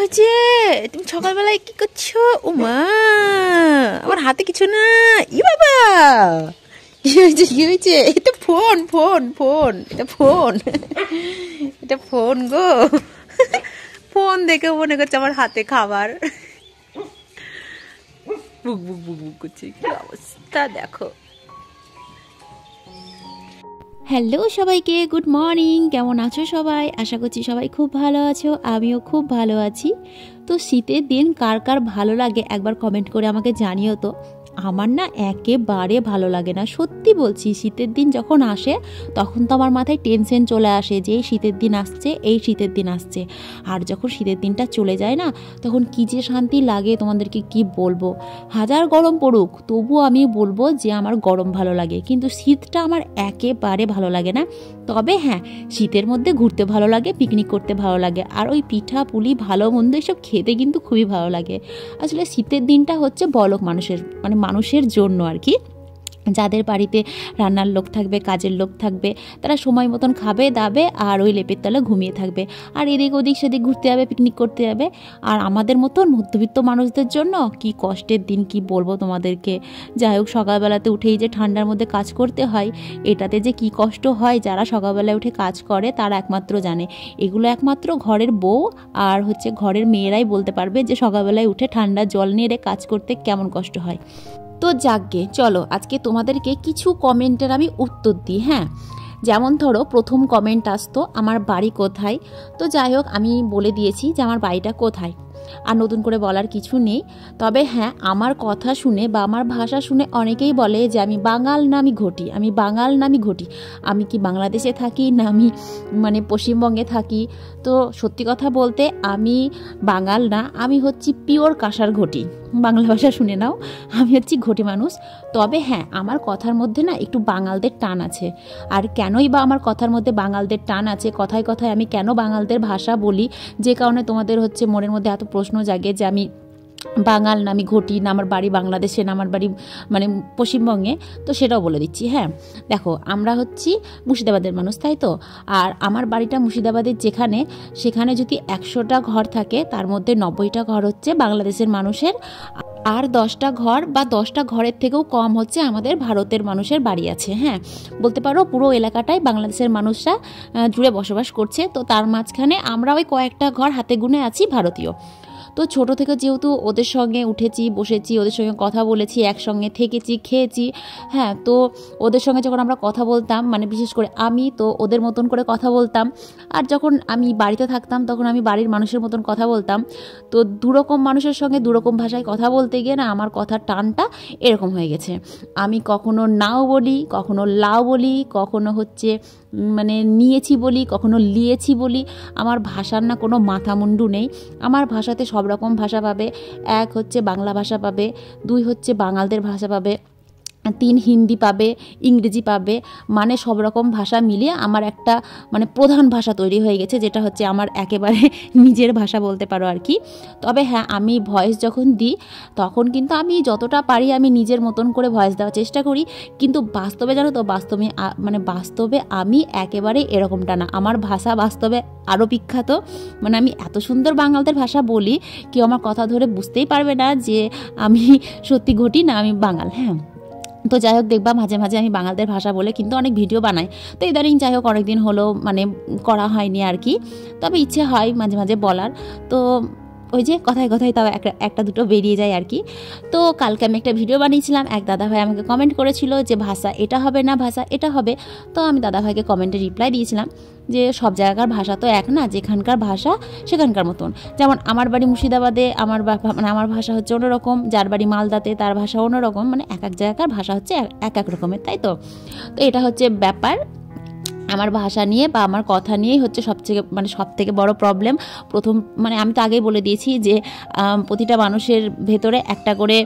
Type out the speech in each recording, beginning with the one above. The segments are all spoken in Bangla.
হয়েছে? তুমি সকালবেলায় কি করছো? ও মা, আমার হাতে কিছু না। ই বাবা, কি হয়েছে? কি হয়েছে? এটা ফোন ফোন ফোন, এটা ফোন, এটা ফোন গো। ফোন দেখে মনে করছে আমার হাতে খাবার। বুক বুক বুক বুক করছে, কি অবস্থা দেখো। হ্যালো সবাইকে, গুড মর্নিং। কেমন আছো সবাই? আশা করছি সবাই খুব ভালো আছো, আমিও খুব ভালো আছি। তো শীতের দিন কার কার ভালো লাগে একবার কমেন্ট করে আমাকে জানিও তো। আমার না একেবারে ভালো লাগে না, সত্যি বলছি। শীতের দিন যখন আসে তখন তো আমার মাথায় টেনশন চলে আসে যে এই শীতের দিন আসছে, এই শীতের দিন আসছে। আর যখন শীতের দিনটা চলে যায় না, তখন কী যে শান্তি লাগে তোমাদেরকে কি বলবো। হাজার গরম পড়ুক তবু আমি বলবো যে আমার গরম ভালো লাগে, কিন্তু শীতটা আমার একেবারে ভালো লাগে না। তবে হ্যাঁ, শীতের মধ্যে ঘুরতে ভালো লাগে, পিকনিক করতে ভালো লাগে, আর ওই পিঠা পুলি ভালো মন্দ এসব খেতে কিন্তু খুবই ভালো লাগে। আসলে শীতের দিনটা হচ্ছে বড়লোক মানুষের জন্য আর কি। যাদের বাড়িতে রান্নার লোক থাকবে, কাজের লোক থাকবে, তারা সময় মতন খাবে দাবে আর ওই লেপের তলে ঘুমিয়ে থাকবে, আর এদিক ওদিক সেদিক ঘুরতে যাবে, পিকনিক করতে যাবে। আর আমাদের মতন মধ্যবিত্ত মানুষদের জন্য কি কষ্টের দিন, কি বলবো তোমাদেরকে। যাই হোক, সকালবেলাতে উঠেই যে ঠান্ডার মধ্যে কাজ করতে হয়, এটাতে যে কি কষ্ট হয়, যারা সকালবেলায় উঠে কাজ করে তারা একমাত্র জানে। এগুলো একমাত্র ঘরের বউ আর হচ্ছে ঘরের মেয়েরাই বলতে পারবে যে সকালবেলায় উঠে ঠান্ডা জল নিয়ে কাজ করতে কেমন কষ্ট হয়। তো যাকগে, চলো আজকে তোমাদেরকে কিছু কমেন্টের আমি উত্তর দিই। হ্যাঁ, যেমন ধরো প্রথম কমেন্ট আসতো আমার বাড়ি কোথায়। তো যাই হোক, আমি বলে দিয়েছি যে আমার বাড়িটা কোথায়, আর নতুন করে বলার কিছু নেই। তবে হ্যাঁ, আমার কথা শুনে বা আমার ভাষা শুনে অনেকেই বলে যে আমি বাঙাল না আমি ঘটি, আমি বাঙাল না আমি ঘটি। আমি কি বাংলাদেশে থাকি না আমি পশ্চিমবঙ্গে থাকি? তো সত্যি কথা বলতে আমি বাঙাল না, আমি হচ্ছি পিওর কাঁসার ঘটি। বাংলা ভাষা শুনে নাও, আমি হচ্ছি ঘটি মানুষ। তবে হ্যাঁ, আমার কথার মধ্যে না একটু বাঙালদের টান আছে। আর কেনই বা আমার কথার মধ্যে বাঙালদের টান আছে, কথায় কথায় আমি কেন বাঙালদের ভাষা বলি, যে কারণে তোমাদের হচ্ছে মনের মধ্যে এত প্রশ্ন জাগে যে আমি বাঙাল না আমি ঘটি, না আমার বাড়ি বাংলাদেশে, না আমার বাড়ি পশ্চিমবঙ্গে। তো সেটাও বলে দিচ্ছি। হ্যাঁ দেখো, আমরা হচ্ছি মুর্শিদাবাদের মানুষ, তাই তো। আর আমার বাড়িটা মুর্শিদাবাদের, সেখানে যদি 100টা ঘর থাকে তার মধ্যে 90টা ঘর হচ্ছে বাংলাদেশের মানুষের, আর 10টা ঘর বা 10টা ঘরের থেকেও কম হচ্ছে আমাদের ভারতের মানুষের বাড়ি আছে। হ্যাঁ, বলতে পারো পুরো এলাকাটাই বাংলাদেশের মানুষরা জুড়ে বসবাস করছে। তো তার মাঝখানে আমরা ওই কয়েকটা ঘর হাতে গুনে আছি ভারতীয়। তো ছোট থেকে যেহেতু ওদের সঙ্গে উঠেছি, বসেছি, ওদের সঙ্গে কথা বলেছি, একসঙ্গে থেকেছি, খেয়েছি। হ্যাঁ, তো ওদের সঙ্গে যখন আমরা কথা বলতাম, বিশেষ করে আমি তো ওদের মতন করে কথা বলতাম। আর যখন আমি বাড়িতে থাকতাম তখন আমি বাড়ির মানুষের মতন কথা বলতাম। তো দুরকম মানুষের সঙ্গে দুরকম ভাষায় কথা বলতে গিয়ে না আমার কথার টানটা এরকম হয়ে গেছে। আমি কখনো নাও বলি, কখনো লাও বলি, কখনো হচ্ছে নিয়েছি বলি, কখনো লিয়েছি বলি। আমার ভাষার না কোনো মাথা মুন্ডু নেই। আমার ভাষাতে সব রকম ভাষা পাবে। 1 হচ্ছে বাংলা ভাষা পাবে, 2 হচ্ছে বাঙালদের ভাষা পাবে, 3 হিন্দি পাবে, ইংরেজি পাবে। সব রকম ভাষা মিলিয়ে আমার একটা প্রধান ভাষা তৈরি হয়ে গেছে, যেটা হচ্ছে আমার একেবারে নিজের ভাষা বলতে পারো আর কি। তবে হ্যাঁ, আমি ভয়েস যখন দিই তখন কিন্তু আমি যতটা পারি আমি নিজের মতন করে ভয়েস দেওয়ার চেষ্টা করি। কিন্তু বাস্তবে জানো তো, বাস্তবে আমি একেবারে এরকমটা না। আমার ভাষা বাস্তবে আরও বিখ্যাত। আমি এত সুন্দর বাঙালদের ভাষা বলি, কেউ আমার কথা ধরে বুঝতেই পারবে না যে আমি সত্যি ঘটি না আমি বাঙাল। হ্যাঁ, তো যাই হোক, দেখবা মাঝে মাঝে আমি বাঙালদের ভাষা বলে কিন্তু অনেক ভিডিও বানাই। তো ইদানিং যাই হোক অনেকদিন হলো করা হয়নি আর কি। তবে ইচ্ছে হয় মাঝে মাঝে বলার। তো ওই যে কথায় কথায় তাও একটা দুটো বেরিয়ে যায় আর কি। তো কালকে আমি একটা ভিডিও বানিয়েছিলাম, এক দাদাভাই আমাকে কমেন্ট করেছিল যে ভাষা এটা হবে না, ভাষা এটা হবে। তো আমি দাদাভাইকে কমেন্টে রিপ্লাই দিয়েছিলাম যে সব জায়গার ভাষা তো এক না, যেখানকার ভাষা সেখানকার মতন। যেমন আমার বাড়ি মুর্শিদাবাদে, আমার ভাষা হচ্ছে অন্যরকম, যার বাড়ি মালদাতে তার ভাষা অন্যরকম। এক এক জায়গার ভাষা হচ্ছে এক এক রকমের, তাই তো। তো এটা হচ্ছে ব্যাপার। আমার ভাষা নিয়ে বা আমার কথা নিয়েই হচ্ছে সব থেকে বড় প্রবলেম। আমি তো আগেই বলে দিয়েছি যে প্রতিটা মানুষের ভেতরে একটা করে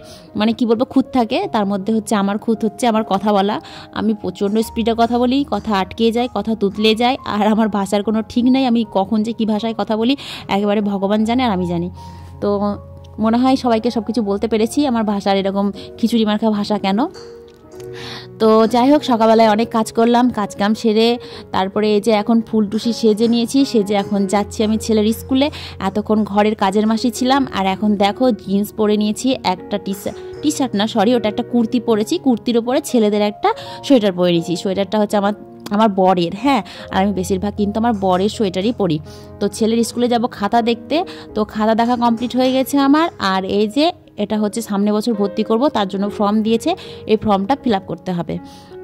কি বলবো খুঁত থাকে। তার মধ্যে হচ্ছে আমার খুঁত হচ্ছে আমার কথা বলা। আমি প্রচণ্ড স্পিডে কথা বলি, কথা আটকে যায়, কথা তুতলে যায়, আর আমার ভাষার কোনো ঠিক নেই। আমি কখন যে কী ভাষায় কথা বলি একেবারে ভগবান জানে আর আমি জানি। তো মনে হয় সবাইকে সব কিছু বলতে পেরেছি আমার ভাষার এরকম খিচুড়ি মার্কা ভাষা কেন। তো যাই হোক, সকালবেলায় অনেক কাজ করলাম, কাজকাম সেরে তারপরে এই যে এখন ফুলটুসি সেজে নিয়েছি, সেজে এখন যাচ্ছি আমি ছেলের স্কুলে। এতক্ষণ ঘরের কাজের মাসি ছিলাম, আর এখন দেখো জিন্স পরে নিয়েছি, একটা টি শার্ট না সরি, ওটা একটা কুর্তি পরেছি, কুর্তির ওপরে ছেলেদের একটা সোয়েটার পরে নিয়েছি। সোয়েটারটা হচ্ছে আমার বরের, হ্যাঁ, আর আমি বেশিরভাগ কিন্তু আমার বরের সোয়েটারই পরি। তো ছেলের স্কুলে যাব খাতা দেখতে, তো খাতা দেখা কমপ্লিট হয়ে গেছে আমার। আর এই যে এটা হচ্ছে সামনে বছর ভর্তি করব, তার জন্য ফর্ম দিয়েছে, এই ফর্মটা ফিল আপ করতে হবে।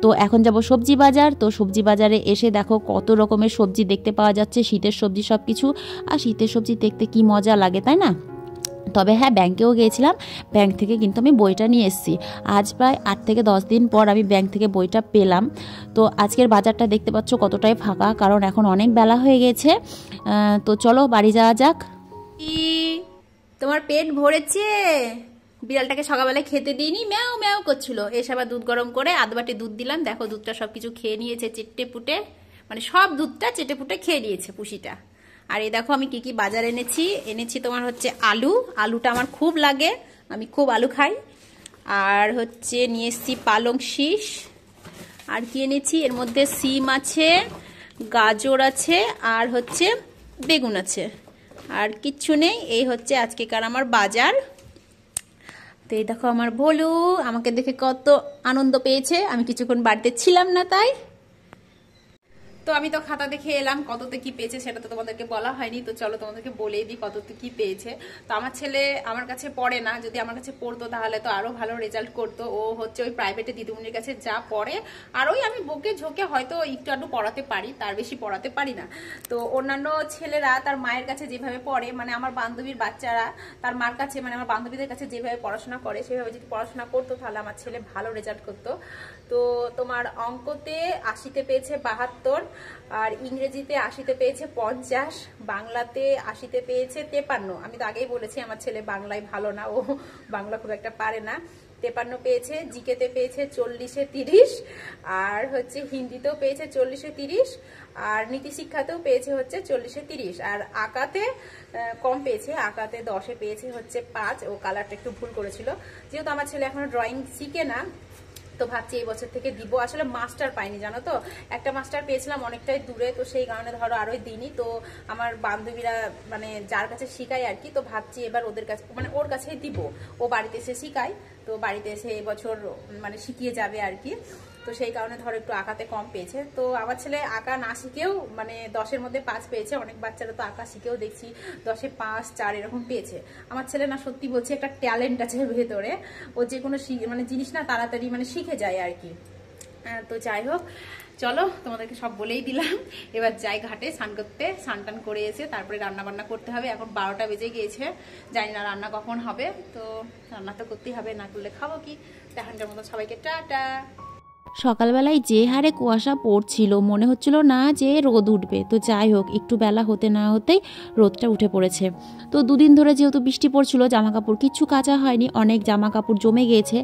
তো এখন যাব সবজি বাজার। তো সবজি বাজারে এসে দেখো কত রকমের সবজি দেখতে পাওয়া যাচ্ছে, শীতের সবজি সব কিছু। আর শীতের সবজি দেখতে কি মজা লাগে, তাই না? তবে হ্যাঁ, ব্যাংকেও গিয়েছিলাম, ব্যাংক থেকে কিন্তু আমি বইটা নিয়ে এসেছি। আজ প্রায় 8 থেকে 10 দিন পর আমি ব্যাংক থেকে বইটা পেলাম। তো আজকের বাজারটা দেখতে পাচ্ছ কতটাই ফাঁকা, কারণ এখন অনেক বেলা হয়ে গেছে। তো চলো বাড়ি যাওয়া যাক। তোমার পেট ভরেছে? বিড়ালটাকে সকালবেলায় খেতে দিইনি, ম্যাও ম্যাও করছিল। এসে আবার দুধ গরম করে আধ বাটি দুধ দিলাম, দেখো দুধটা সব কিছু খেয়ে নিয়েছে চেটে পুটে, মানে সব দুধটা চেটে পুটে খেয়ে নিয়েছে পুষিটা। আর এই দেখো আমি কি কি বাজার এনেছি তোমার হচ্ছে আলুটা আমার খুব লাগে, আমি খুব আলু খাই। আর হচ্ছে নিয়ে এসছি পালং শীষ। আর কি এনেছি, এর মধ্যে সিম আছে, গাজর আছে, আর হচ্ছে বেগুন আছে, আর কিচ্ছু নেই। এই হচ্ছে আজকেকার আমার বাজার। তো এই দেখো আমার ভোলু আমাকে দেখে কত আনন্দ পেয়েছে, আমি কিছুক্ষণ বাড়িতে ছিলাম না তাই। তো আমি তো খাতা দেখে এলাম, কততে কি পেয়েছে সেটা তো তোমাদেরকে বলা হয়নি। তো চলো তোমাদেরকে বলেই দিই কততে কি পেয়েছে। তো আমার ছেলে আমার কাছে পড়ে না, যদি আমার কাছে পড়তো তাহলে তো আরো ভালো রেজাল্ট করতো। ও হচ্ছে ওই প্রাইভেটে দিদিমণির কাছে যা পড়ে, আর ওই আমি বকে ঝোঁকে হয়তো একটু আধটু পড়াতে পারি, তার বেশি পড়াতে পারি না। তো অন্যান্য ছেলেরা তার মায়ের কাছে যেভাবে পড়ে, মানে আমার বান্ধবীর বাচ্চারা তার মার কাছে, মানে আমার বান্ধবীদের কাছে যেভাবে পড়াশোনা করে সেভাবে যদি পড়াশোনা করতো তাহলে আমার ছেলে ভালো রেজাল্ট করতো। তো তোমার অঙ্কতে 80তে পেয়েছে 72, আর ইংরেজিতে 80তে পেয়েছে 50, বাংলাতে 80তে পেয়েছে 53। আমি তো আগেই বলেছি আমার ছেলে বাংলায় ভালো না, ও বাংলা খুব একটা পারে না। 53 পেয়েছে, জিকেতে পেয়েছে 40-এ 30, আর হচ্ছে হিন্দিতেও পেয়েছে 40-এ 30, আর নীতি শিক্ষাতেও পেয়েছে হচ্ছে 40-এ 30। আর আঁকাতে কম পেয়েছে, আঁকাতে 10-এ পেয়েছে হচ্ছে 5, ও কালারটা একটু ভুল করেছিল। যেহেতু আমার ছেলে এখনো ড্রয়িং শিখে না, তো ভাবছি এই বছর থেকে দিব। আসলে মাস্টার পাইনি জানো তো, একটা মাস্টার পেয়েছিলাম অনেকটাই দূরে, তো সেই কারণে ধরো আরোই দিইনি। তো আমার বান্ধবীরা মানে যার কাছে শিখাই আর কি, তো ভাবছি এবার ওদের কাছে, মানে ওর কাছেই দিব, ও বাড়িতে এসে শিখায়, তো বাড়িতে এসে এবছর মানে শিখিয়ে যাবে আর কি। তো সেই কারণে ধরো একটু আঁকাতে কম পেয়েছে। তো আমার ছেলে আঁকা না শিখেও মানে 10-এর মধ্যে 5 পেয়েছে। অনেক বাচ্চারা তো আঁকা শিখেও দেখছি 10-এ 5, 4 এরকম পেয়েছে। আমার ছেলে না সত্যি বলছি একটা ট্যালেন্ট আছে ভেতরে, ও যে কোনো মানে জিনিস না তাড়াতাড়ি মানে শিখে যায় আর কি। তো যাই হোক, চলো তোমাদেরকে সব বলেই দিলাম, এবার যাই ঘাটে স্নান করতে। স্নান টান করে এসে তারপরে রান্না বান্না করতে হবে। এখন 12টা বেজে গিয়েছে, জানি না রান্না কখন হবে, তো রান্না তো করতেই হবে, না করলে খাবো কি। এখনকার মতো সবাইকে টাটা। সকালবেলায় যে হারে কুয়াশা পড়ছিল, মনে হচ্ছিল না যে রোদ উঠবে। তো যাই হোক, একটু বেলা হতে না হতেই রোদটা উঠে পড়েছে। তো দুদিন ধরে যেহেতু বৃষ্টি পড়ছিল, জামা কাপড় কিচ্ছু কাচা হয়নি, অনেক জামা কাপড় জমে গিয়েছে।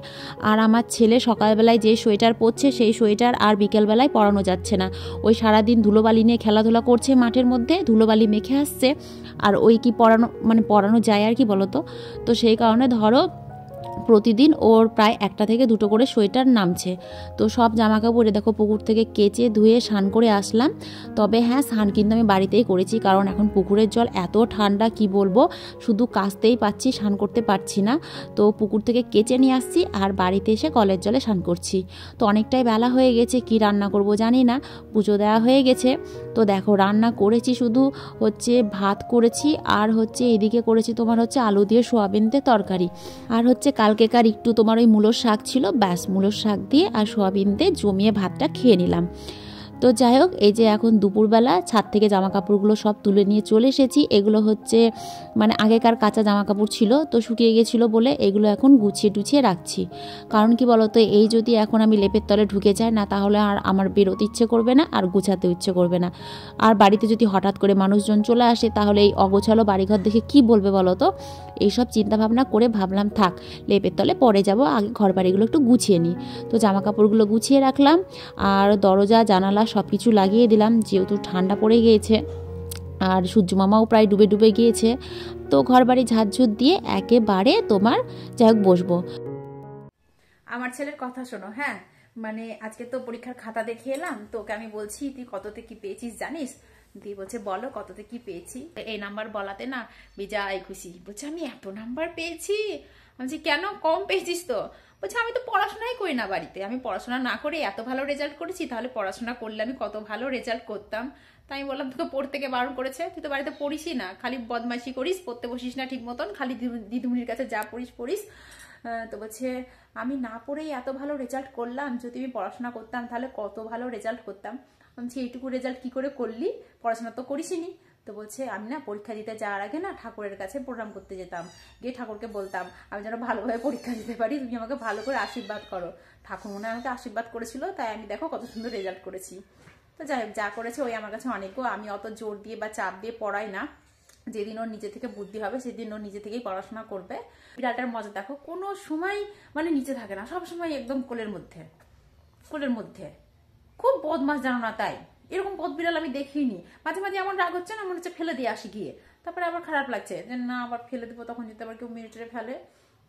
আর আমার ছেলে সকালবেলায় যে সোয়েটার পরছে, সেই সোয়েটার আর বিকেলবেলায় পরানো যাচ্ছে না। ওই সারাদিন ধুলোবালি নিয়ে খেলাধুলা করছে মাঠের মধ্যে, ধুলোবালি মেখে আসছে, আর ওই কি পরানো যায় আর কি বলতো। তো সেই কারণে ধরো প্রতিদিন ওর প্রায় 1টা থেকে 2টো করে সোয়েটার নামছে। তো সব জামা কাপড়ে দেখো পুকুর থেকে কেচে ধুয়ে স্নান করে আসলাম। তবে হ্যাঁ, স্নান কিন্তু আমি বাড়িতেই করেছি, কারণ এখন পুকুরের জল এত ঠান্ডা কি বলবো, শুধু কাচতেই পাচ্ছি, স্নান করতে পারছি না। তো পুকুর থেকে কেচে নিয়ে আসছি, আর বাড়িতে এসে কলের জলে স্নান করছি। তো অনেকটাই বেলা হয়ে গেছে, কি রান্না করব জানি না, পুজো দেওয়া হয়ে গেছে। তো দেখো রান্না করেছি শুধু হচ্ছে ভাত করেছি, আর হচ্ছে এদিকে করেছি তোমার হচ্ছে আলু দিয়ে সোয়াবিন দিয়ে তরকারি, আর হচ্ছে কালকেকার একটু তোমার ওই মূলোর শাক ছিল, ব্যাস মূলোর শাক দিয়ে আর সোয়াবিন দিয়ে জমিয়ে ভাতটা খেয়ে নিলাম। তো যাই হোক, এই যে এখন দুপুরবেলা ছাদ থেকে জামা কাপড়গুলো সব তুলে নিয়ে চলে এসেছি। এগুলো হচ্ছে মানে আগেকার কাঁচা জামা কাপড় ছিল, তো শুকিয়ে গেছিলো বলে এগুলো এখন গুছিয়ে টুছিয়ে রাখছি। কারণ কি বলতো, এই যদি এখন আমি লেপের তলে ঢুকে যাই না, তাহলে আর আমার বেরোতে ইচ্ছে করবে না, আর গুছাতেও ইচ্ছে করবে না। আর বাড়িতে যদি হঠাৎ করে মানুষজন চলে আসে, তাহলে এই অগোছালো বাড়িঘর দেখে কি বলবে বলো তো। এইসব চিন্তাভাবনা করে ভাবলাম থাক, লেপের তলে পরে যাব, আগে ঘর বাড়িগুলো একটু গুছিয়ে নিই। তো জামা কাপড়গুলো গুছিয়ে রাখলাম, আর দরজা জানালা সব কিছু লাগিয়ে দিলাম, যেহেতু ঠান্ডা পড়ে গিয়েছে, আর সূর্যমামাও প্রায় ডুবে ডুবে গিয়েছে। তো ঘর বাড়ি ঝাড়ঝুট দিয়ে একেবারে তোমার যাই হোক বসবো। আমার ছেলের কথা শোনো, হ্যাঁ, মানে আজকে তো পরীক্ষার খাতা দেখে এলাম, তো ওকে আমি বলছি তুই কততে কি পেয়েছিস জানিস? দিয়ে বলছে বলো কততে কি পেয়েছি। এই নাম্বার বলাতে না বেজায় খুশি, বলছে আমি এত নাম্বার পেয়েছি। আমি বলছি কেন, কম পেয়েছিস তো? বলছে আমি তো পড়াশোনাই করি না বাড়িতে, আমি পড়াশোনা না করে এত ভালো রেজাল্ট করেছি, তাহলে পড়াশোনা করলে আমি কত ভালো রেজাল্ট করতাম। তাই আমি বললাম তোকে পড়তে কে বারণ করেছে? তুই তো বাড়িতে পড়িসই না, খালি বদমাইশি করিস, পড়তে বসিস না ঠিক মতন, খালি দিদিমণির কাছে যা পড়িস পড়িস। তো বলছে আমি না পড়েই এত ভালো রেজাল্ট করলাম, যদি আমি পড়াশোনা করতাম তাহলে কত ভালো রেজাল্ট করতাম। আমি এইটুকু রেজাল্ট কি করে করলি, পড়াশোনা তো করিসনি। তো বলছে আমি না পরীক্ষা দিতে যাওয়ার আগে না ঠাকুরের কাছে প্রণাম করতে যেতাম, গিয়ে ঠাকুরকে বলতাম আমি যেন ভালোভাবে পরীক্ষা দিতে পারি, তুমি আমাকে ভালো করে আশীর্বাদ করো। ঠাকুর মনে আমাকে আশীর্বাদ করেছিল, তাই আমি দেখো কত সুন্দর রেজাল্ট করেছি। তো যাই হোক, যা করেছে ওই আমার কাছে অনেকও, আমি অত জোর দিয়ে বা চাপ দিয়ে পড়াই না। যেদিন ওর নিজে থেকে বুদ্ধি হবে সেদিন ও নিজে থেকেই পড়াশোনা করবে। বিড়ালটার মজা দেখো, কোনো সময় মানে নিচে থাকে না, সব সময় একদম কোলের মধ্যে, কোলের মধ্যে। খুব বদমাস জানো না, তাই এরকম বদ বিড়াল আমি দেখিনি। মাঝে মাঝে এমন রাগ হচ্ছে না, মনে হচ্ছে ফেলে দিয়ে আসি গিয়ে, তারপরে আবার খারাপ লাগছে যে না আবার ফেলে দেবো, তখন যদি আবার কেউ মেরে টেরে ফেলে।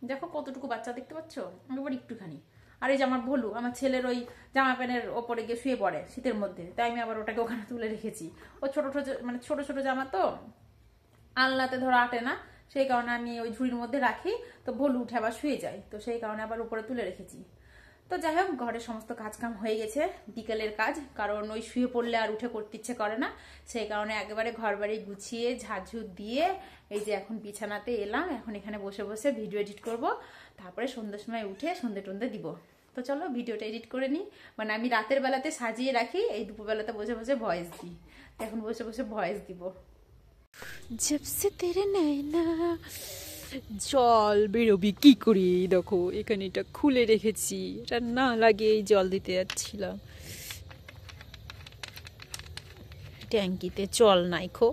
দেখো কতটুকু বাচ্চা দেখতে পাচ্ছ, একবার একটুখানি। আর এই যে আমার ভোলু, আমার ছেলের ওই জামা প্যান্টের ওপরে গিয়ে শুয়ে পড়ে শীতের মধ্যে, তাই আমি আবার ওটাকে ওখানে তুলে রেখেছি। ও ছোট ছোট মানে ছোট ছোট জামা তো আলনাতে ধরো আটে না, সেই কারণে আমি ওই ঝুড়ির মধ্যে রাখি, তো ভোলু উঠে আবার শুয়ে যায়, তো সেই কারণে আবার উপরে তুলে রেখেছি। তো যাই হোক, ঘরের সমস্ত কাজ কাম হয়ে গেছে, বিকেলের কাজ, কারণ ওই শুয়ে পড়লে আর উঠে করতে ইচ্ছে করে না, সেই কারণে একেবারে ঘর বাড়ি গুছিয়ে ঝাড়ঝুড় দিয়ে এই যে এখন বিছানাতে এলাম, এখন এখানে বসে বসে ভিডিও এডিট করব, তারপরে সন্ধ্যের সময় উঠে সন্ধ্যে টন্ধে দিব। তো চলো ভিডিওটা এডিট করে নিই। মানে আমি রাতের বেলাতে সাজিয়ে রাখি, এই দুপুরবেলাতে বসে বসে ভয়েস দিই, এখন বসে বসে ভয়েস দিব। जब से तेरे नैना জল বেরোবি কি করি, দেখো এখানে এটা খুলে রেখেছি, এটা না লাগিয়ে জল দিতে যাচ্ছিলাম, ট্যাঙ্কিতে জল নাই খো।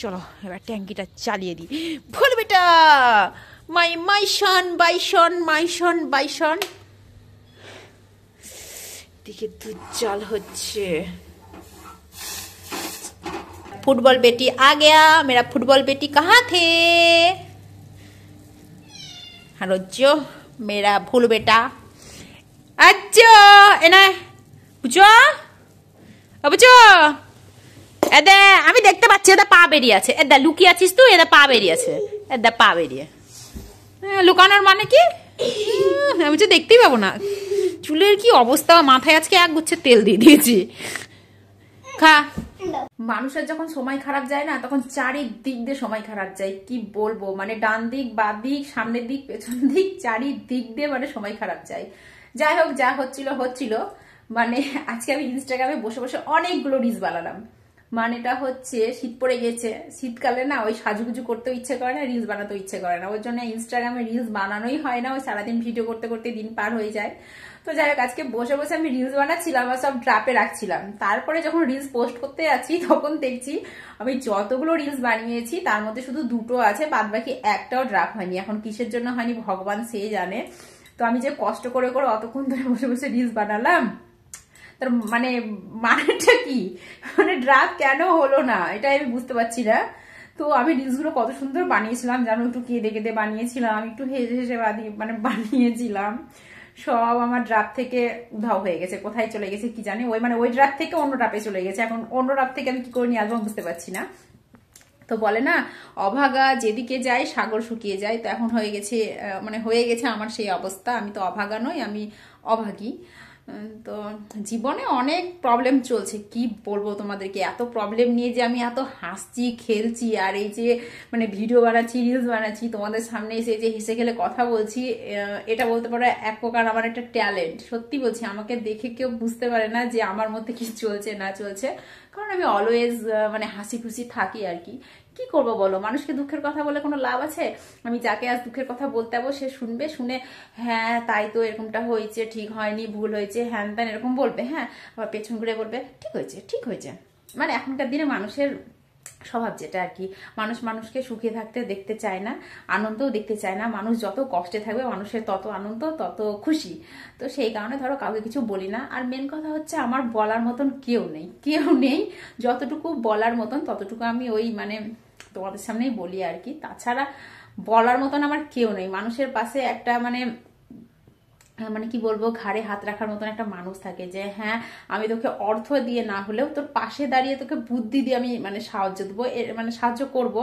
চলো এবার ট্যাঙ্কিটা চালিয়ে দিই। ভুল বেটা, মাইশন বাইশন মাইশন বাইশন, দিকে দুধ জল হচ্ছে। फुटबॉल बेटी आ गया, मेरा फुटबॉल बेटी कहाँ थे? रोजो मेरा फूल बेटा, अच्छा एना বুঝো বুঝো, এদা আমি দেখতে পাচ্ছি এদা পা বেরিয়ে আছে, এদা লুকিয়ে আছিস তুই, এদা পা বেরিয়ে আছে, এদা পা বেরিয়ে। লুকানোর মানে কি? আমি তো দেখতেই পাবো না। চুলের কি অবস্থা, মাথায় আজকে এক গুচ্ছে তেল দিয়ে দিয়েছি। খা। মানুষের যখন সময় খারাপ যায় না, তখন চারিদিক দিয়ে সময় খারাপ যায়, কি বলবো, মানে ডান দিক বাঁ দিক সামনের দিক পেছন দিক চারিদিক দিয়ে মানে সময় খারাপ যায়। যাই হোক, যা হচ্ছিল হচ্ছিল। মানে আজকে আমি ইনস্টাগ্রামে বসে বসে অনেকগুলো রিলস বানালাম। মানেটা হচ্ছে শীত পড়ে গেছে, শীতকালে না ওই সাজুগুজু করতেও ইচ্ছে করে না, রিলস বানাতেও ইচ্ছে করে না, ওই জন্য ইনস্টাগ্রামে রিলস বানানোই হয় না, ওই সারাদিন ভিডিও করতে করতে দিন পার হয়ে যায়। তো যাই হোক, আজকে বসে বসে আমি রিলস বানাচ্ছিলাম আর সব ড্রাপে রাখছিলাম। তারপরে যখন রিলস পোস্ট করতে যাচ্ছি তখন দেখছি আমি যতগুলো রিলস বানিয়েছি তার মধ্যে শুধু 2টো আছে, বাদ বাকি একটাও ড্রাপ হয়নি। এখন কিসের জন্য হয়নি ভগবান সে জানে। তো আমি যে কষ্ট করে করে অতক্ষণ ধরে বসে বসে রিলস বানালাম, তার মানেটা কি, মানে ড্রাফট কেন হলো না এটা আমি বুঝতে পারছি না। তো আমি রিলসগুলো কত সুন্দর বানিয়েছিলাম জানো, একটু কেঁদে কেঁদে বানিয়েছিলাম, একটু হেসে হেসে বানিয়েছিলাম, সব আমার ড্রাফট থেকে উধাও হয়ে গেছে, কোথায় চলে গেছে কি জানি। ওই ড্রাফট থেকে অন্য ড্রাফে চলে গেছে, এখন অন্য ড্রাফট থেকে আমি কি করে নিয়ে আসবো বুঝতে পারছি না। তো বলে না অভাগা যেদিকে যায় সাগর শুকিয়ে যায়, তো এখন হয়ে গেছে আমার সেই অবস্থা। আমি তো অভাগা নই, আমি অভাগী। তো জীবনে অনেক প্রবলেম চলছে, কি বলবো তোমাদেরকে, এত প্রবলেম নিয়ে যে আমি এত হাসছি খেলছি, আর এই যে মানে ভিডিও বানাচ্ছি রিলস বানাচ্ছি তোমাদের সামনে এসে যে হেসে খেলে কথা বলছি, এটা বলতে পারো এক প্রকার আমার একটা ট্যালেন্ট। সত্যি বলছি, আমাকে দেখে কেউ বুঝতে পারে না যে আমার মধ্যে কি চলছে না চলছে, কারণ আমি অলওয়েজ মানে হাসি খুশি থাকি আর কি। কি করবো বলো, মানুষকে দুঃখের কথা বলে কোনো লাভ আছে? আমি যাকে আজ দুঃখের কথা বলতে যাবো সে শুনবে, শুনে হ্যাঁ তাই তো এরকমটা হয়েছে, ঠিক হয়নি, ভুল হয়েছে, হ্যান ত্যান এরকম বলবে, হ্যাঁ আবার পেছন ঘুরে বলবে ঠিক হয়েছে ঠিক হয়েছে। মানে এখনকার দিনে মানুষের স্বভাব যেটা আর কি, মানুষকে সুখে থাকতে দেখতে চায় না, আনন্দও দেখতে চায় না। মানুষ যত কষ্টে থাকবে মানুষের তত আনন্দ তত খুশি। তো সেই কারণে ধরো কাউকে কিছু বলি না। আর মেন কথা হচ্ছে আমার বলার মতন কেউ নেই, যতটুকু বলার মতন ততটুকু আমি ওই মানে তোমাদের সামনেই বলি আর কি। তাছাড়া বলার মতন আমার কেউ নেই। মানুষের পাশে একটা মানে মানে কি বলবো, ঘাড়ে হাত রাখার মতন একটা মানুষ থাকে যে হ্যাঁ আমি তোকে অর্থ দিয়ে না হলেও তোর পাশে দাঁড়িয়ে তোকে বুদ্ধি দিয়ে আমি মানে সাহায্য দেবো, মানে সাহায্য করব,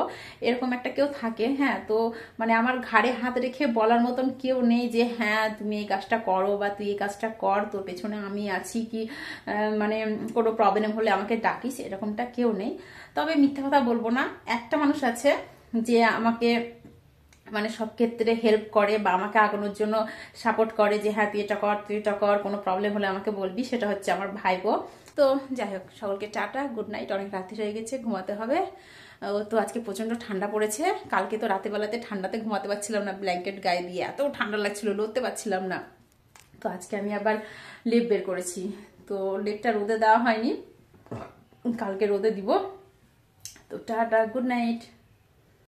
এরকম একটা কেউ থাকে। হ্যাঁ, তো মানে আমার ঘাড়ে হাত রেখে বলার মতন কেউ নেই যে হ্যাঁ তুমি এই কাজটা করো বা তুই এই কাজটা কর, তোর পেছনে আমি আছি, কি মানে কোনো প্রবলেম হলে আমাকে ডাকিস, এরকমটা কেউ নেই। তবে মিথ্যা কথা বলবো না, একটা মানুষ আছে যে আমাকে মানে সব ক্ষেত্রে হেল্প করে বা আমাকে আগানোর জন্য সাপোর্ট করে যে হ্যাঁ তুই এটা কর, তুই এটা কর, কোনো প্রবলেম হলে আমাকে বলবি, সেটা হচ্ছে আমার ভাইপো। তো যাই হোক, সকলকে টাটা, গুড নাইট, অনেক রাত্রি হয়ে গেছে, ঘুমাতে হবে। তো আজকে প্রচন্ড ঠান্ডা পড়েছে, কালকে তো রাতে বেলাতে ঠান্ডাতে ঘুমাতে পারছিলাম না, ব্ল্যাঙ্কেট গায়ে দিয়ে এত ঠান্ডা লাগছিল, লড়তে পারছিলাম না। তো আজকে আমি আবার লেপ বের করেছি, তো লেপটা রোদে দেওয়া হয়নি, কালকে রোদে দিব। তো টাটা, গুড নাইট।